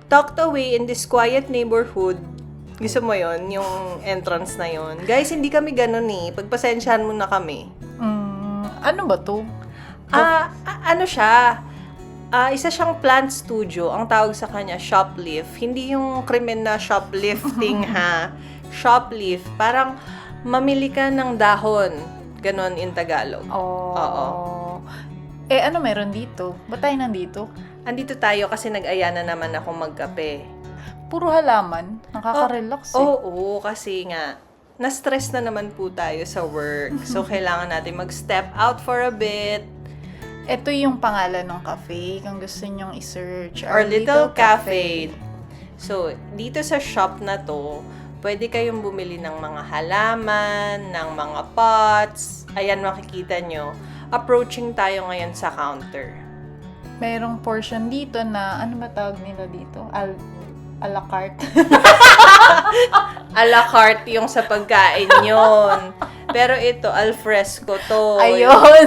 tucked away in this quiet neighborhood. Gusto mo yon yung entrance na yon? Guys, hindi kami ganun eh. Pagpasensyahan mo na kami. Ano ba to? Ano siya? Isa siyang plant studio. Ang tawag sa kanya, shoplift. Hindi yung krimen na shoplifting ha. Shoplift. Parang mamili ka ng dahon. Ganon in Tagalog. Oo. Ano meron dito? Ba't tayo nandito? Andito tayo kasi nag-aya na naman ako magkape. Puro halaman. Nakaka-relax Oo, kasi nga, na-stress na naman po tayo sa work. So, kailangan natin mag-step out for a bit. Ito yung pangalan ng cafe. Kung gusto nyong i-search. Our Little Cafe. So, dito sa shop na to, pwede kayong bumili ng mga halaman, ng mga pots. Ayan, makikita nyo. Approaching tayo ngayon sa counter. Merong portion dito na, ano ba tawag nila dito? A la carte. A la carte yung sa pagkain yun. Pero ito, al fresco to. Ayun.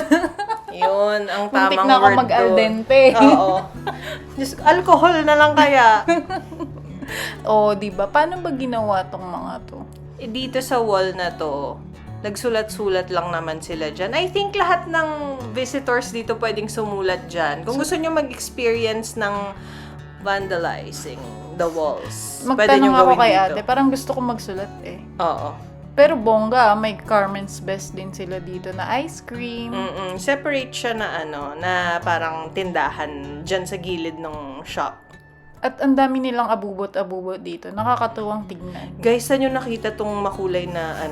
Yun, ang tamang Muntik na ako word mag-al doon. dente. Oo. Diyos, alcohol na lang kaya. Diba? Paano ba ginawa tong mga to? Dito sa wall na to, nagsulat-sulat lang naman sila dyan. I think lahat ng visitors dito pwedeng sumulat dyan. Kung gusto nyo mag-experience ng vandalizing the walls, pwede nyo Magtanong ako gawin kay dito. ate, parang gusto ko magsulat eh. Oo. Pero bongga, may Carmen's Best din sila dito na ice cream. Separate siya na na parang tindahan dyan sa gilid ng shop. At ang dami nilang abubot-abubot dito. Nakakatuwang tignan. Guys, saan nyo nakita tong makulay na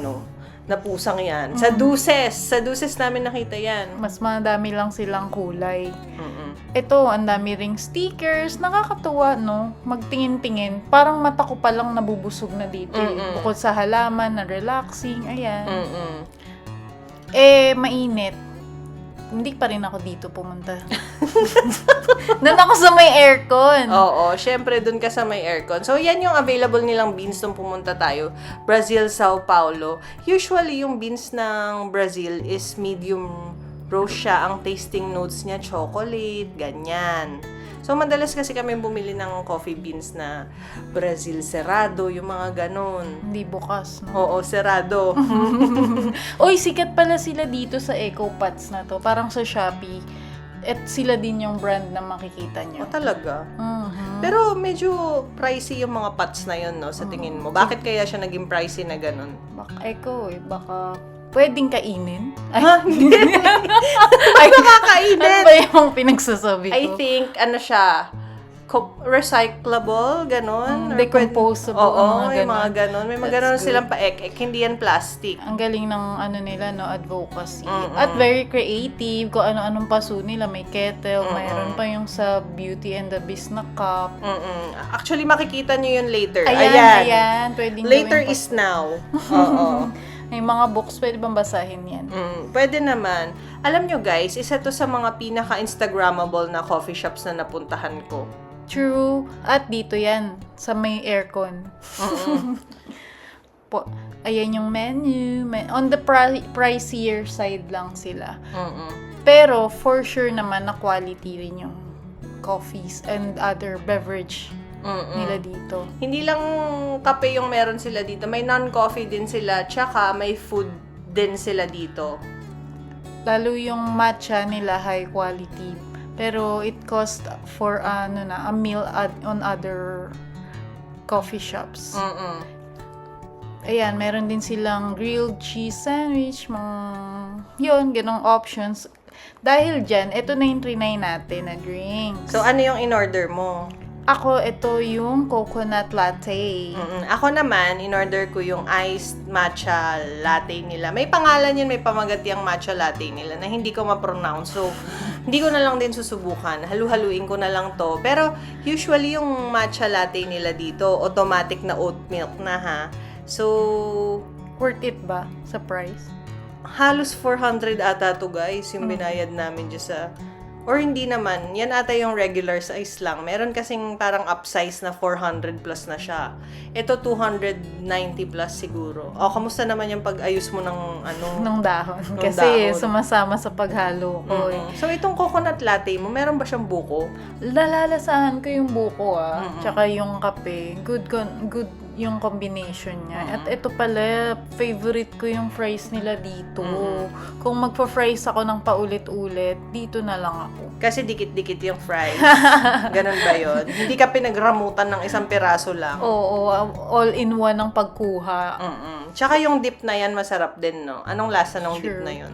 na pusang yan? Sa Duces! Sa Duces namin nakita yan. Mas madami lang silang kulay. Ito, ang dami ring stickers. Nakakatuwa, no? Magtingin-tingin. Parang mata ko palang nabubusog na dito. Bukod sa halaman na relaxing. Ayan. Mainit. Hindi pa rin ako dito pumunta. Doon ako sa may aircon. Oo, syempre dun ka sa may aircon. So, yan yung available nilang beans nung pumunta tayo. Brazil, Sao Paulo. Usually, yung beans ng Brazil is medium roast siya. Ang tasting notes niya, chocolate, ganyan. So, madalas kasi kami bumili ng coffee beans na Brazil Cerrado, yung mga ganon. Hindi bukas, no? Oo, Cerrado. Uy, sikat pala sila dito sa Eco Pots na to. Parang sa Shopee. At sila din yung brand na makikita nyo. Talaga? Pero medyo pricey yung mga pots na yun, no? Sa tingin mo. Bakit kaya siya naging pricey na ganon? Baka pwedeng kainin. Hindi. Ay, nakakainin. Ano ba yung pinagsasabi ko? I think, siya, recyclable, ganon. Decomposable, Oo, mga yung mga ganon. ganon. May mga That's ganon good. silang paek. Hindi yan plastic. Ang galing ng nila, no, advocacy. At very creative. Kung ano-anong paso nila. May kettle. Mayroon pa yung sa Beauty and the Beast na cup. Actually, makikita nyo yun later. Ayan. Pwedeng Later gawin is now. Oo. May mga books, pwede bang basahin yan? Pwede naman. Alam nyo guys, isa to sa mga pinaka-instagrammable na coffee shops na napuntahan ko. True. At dito yan, sa may aircon. Ayan yung menu. On the pricier side lang sila. Pero for sure naman na quality rin yung coffees and other beverage nila dito. Hindi lang kape yung meron sila dito. May non-coffee din sila. Tsaka may food din sila dito. Lalo yung matcha nila high quality. Pero it cost for a meal on other coffee shops. Ayan, meron din silang grilled cheese sandwich, ganong options. Dahil dyan, ito na yung trinay natin na drinks. So, ano yung in-order mo? Ako, ito yung coconut latte. Ako naman, in-order ko yung iced matcha latte nila. May pangalan yun, may pamagati ang matcha latte nila na hindi ko ma-pronounce. So, hindi ko na lang din susubukan. Halu-haluin ko na lang to. Pero, usually yung matcha latte nila dito, automatic na oat milk na ha. So, Worth it ba sa price? halos 400 ata to guys, yung binayad namin dyan sa Or hindi naman, yan ata yung regular size lang. Meron kasing parang upsize na 400 plus na siya. Ito 290 plus siguro. O, kamusta naman yung pag-ayos mo ng Ng dahon. Ng Kasi dahon. sumasama sa paghalo ko eh. So, itong coconut latte mo, meron ba siyang buko? Nalalasahan ko yung buko tsaka yung kape. Good yung combination niya. At ito pala, favorite ko yung fries nila dito. Kung magpa-fries ako ng paulit-ulit, dito na lang ako. Kasi dikit-dikit yung fries. Ganon ba yun? Hindi ka pinagramutan ng isang piraso lang. Oo, all-in-one ang pagkuha. Tsaka yung dip na yan, masarap din, no? Anong lasa ng dip Sure. na yun?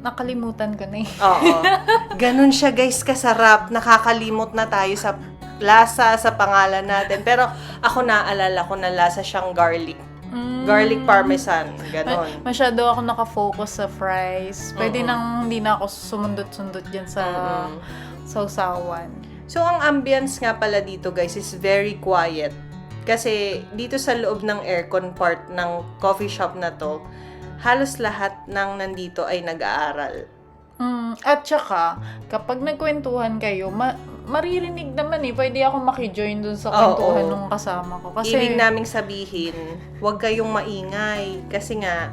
Nakalimutan ko na eh. Oo. Ganon siya, guys, kasarap. Nakakalimot na tayo sa lasa, sa pangalan natin. Pero ako naalala ko na lasa siyang garlic. Garlic parmesan. Ganon. Masyado ako nakafocus sa fries. Pwede nang hindi na ako sumundot-sundot dyan sa sausawan. So, ang ambience nga pala dito, guys, is very quiet. Kasi dito sa loob ng aircon part ng coffee shop na to, halos lahat ng nandito ay nag-aaral. At saka, kapag nagkwentuhan kayo, maririnig naman eh. Pwede ako makijoin dun sa kwentuhan ng kasama ko. Kasi, Ibig naming sabihin, huwag kayong maingay. Kasi nga,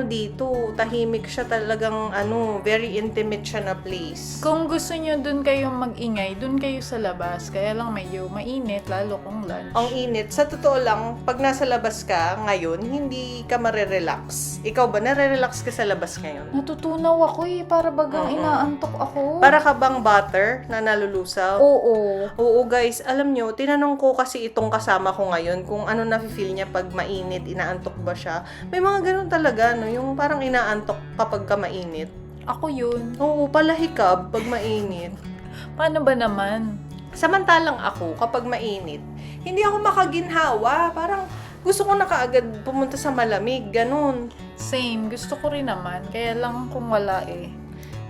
dito, tahimik siya talagang, very intimate siya na place. kung gusto nyo dun kayo mag-ingay, dun kayo sa labas. Kaya lang medyo mainit, lalo kung lunch. Ang init. Sa totoo lang, pag nasa labas ka ngayon, hindi ka marerelax. Ikaw ba, nare-relax ka sa labas ngayon? Natutunaw ako eh. Para bagang inaantok ako. Para ka bang butter na nalulusaw? Oo. Oo, guys. Alam nyo, tinanong ko kasi itong kasama ko ngayon kung ano na-feel niya pag mainit, inaantok ba siya. May mga ganun talaga, no? Yung parang inaantok kapag ka mainit. Ako yun. Oo, palahikab pag mainit. Paano ba naman? Samantalang ako, kapag mainit, hindi ako makaginhawa. Parang gusto ko na kaagad pumunta sa malamig, ganun. Same. Gusto ko rin naman. Kaya lang kung wala eh.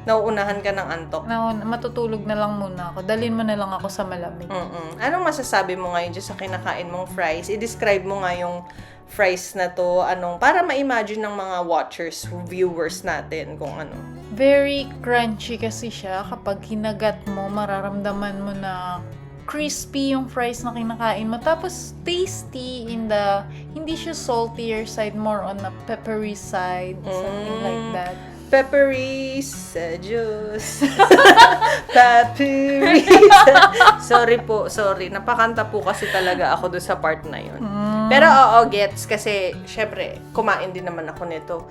Nauunahan ka ng antok. Matutulog na lang muna ako. Dalhin mo na lang ako sa malamig. Anong masasabi mo ngayon dyan sa kinakain mong fries? I-describe mo nga yung fries na to, para ma-imagine ng mga watchers, viewers natin kung ano. Very crunchy kasi siya. Kapag hinagat mo, mararamdaman mo na crispy yung fries na kinakain mo. Tapos, tasty hindi siya saltier side, more on a peppery side. Something like that. Peppery sa juice. Peppery. Sorry. Napakanta po kasi talaga ako doon sa part na yun. Pero oo, gets. Kasi, syempre, kumain din naman ako nito.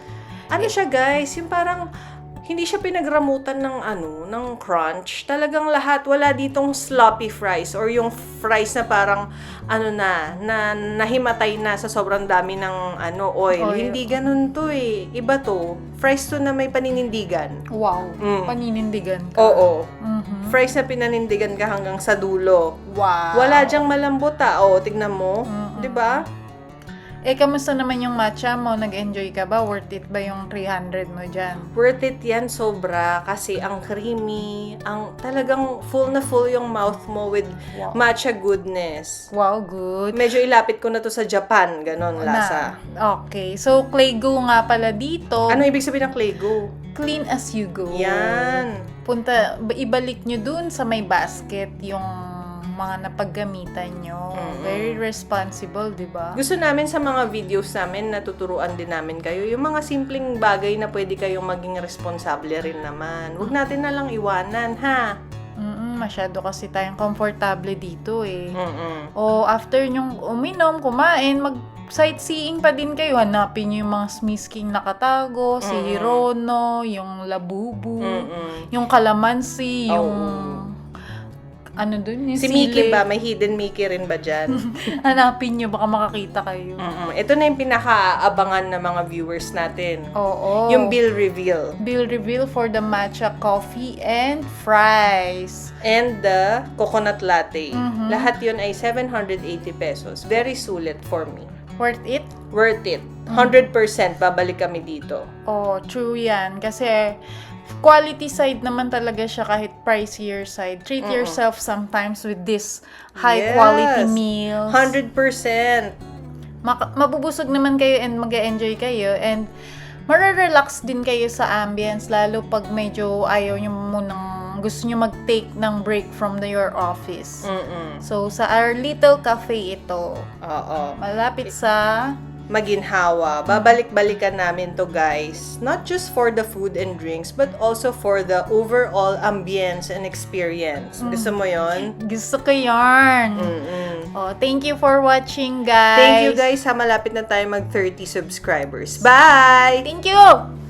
Ano siya, guys? Yung parang, hindi siya pinagramutan ng crunch. Talagang lahat, wala ditong sloppy fries or yung fries na parang, nahimatay na sa sobrang dami ng, oil. Hindi ganun to eh. Iba to. Fries to na may paninindigan. Wow. Paninindigan ka. Oo. Fries na pinanindigan ka hanggang sa dulo. Wow. Wala dyang malambot tignan mo. 'Di ba? Kamusta naman yung matcha mo? Nag-enjoy ka ba? Worth it ba yung 300 mo dyan? Worth it yan sobra kasi ang creamy, ang talagang full na full yung mouth mo with matcha goodness. Wow, good. Medyo ilapit ko na to sa Japan, ganon lasa. Okay. So, Claygo nga pala dito. Ano ibig sabihin ng Claygo? Clean as you go. Yan. Ibalik nyo dun sa may basket yung mga napaggamitan nyo. Very responsible, di ba? Gusto namin sa mga videos namin, natuturuan din namin kayo, yung mga simpleng bagay na pwede kayong maging responsable rin naman. Huwag natin na lang iwanan, ha? Masyado kasi tayong komportable dito eh. O after nyong uminom, kumain, sightseeing pa din kayo. Hanapin nyo yung mga smisking nakatago, si Hirono, yung Labubu, yung Calamansi, yung yung Si sili. Mickey ba? May hidden Mickey rin ba dyan? Hanapin nyo, baka makakita kayo. Ito na yung pinaka-abangan ng mga viewers natin. Oo. Yung bill reveal. Bill reveal for the matcha coffee and fries. And the coconut latte. Lahat yun ay 780 pesos. Very sulit for me. Worth it? Worth it. 100% babalik kami dito. Oh, true yan. Kasi quality side naman talaga siya kahit pricier side. Treat yourself sometimes with this high quality meals. 100%. Mabubusog naman kayo and mag-enjoy kayo. And mararelax din kayo sa ambience, lalo pag medyo ayaw nyo munang, gusto nyo mag-take ng break from your office. So, sa our little cafe ito. Oo. Malapit sa Maginhawa. Babalik-balikan namin to, guys. Not just for the food and drinks, but also for the overall ambience and experience. Gusto mo yon? Gusto ko yarn. Oh, thank you for watching, guys. Thank you, guys. Malapit na tayo mag 30 subscribers. Bye! Thank you!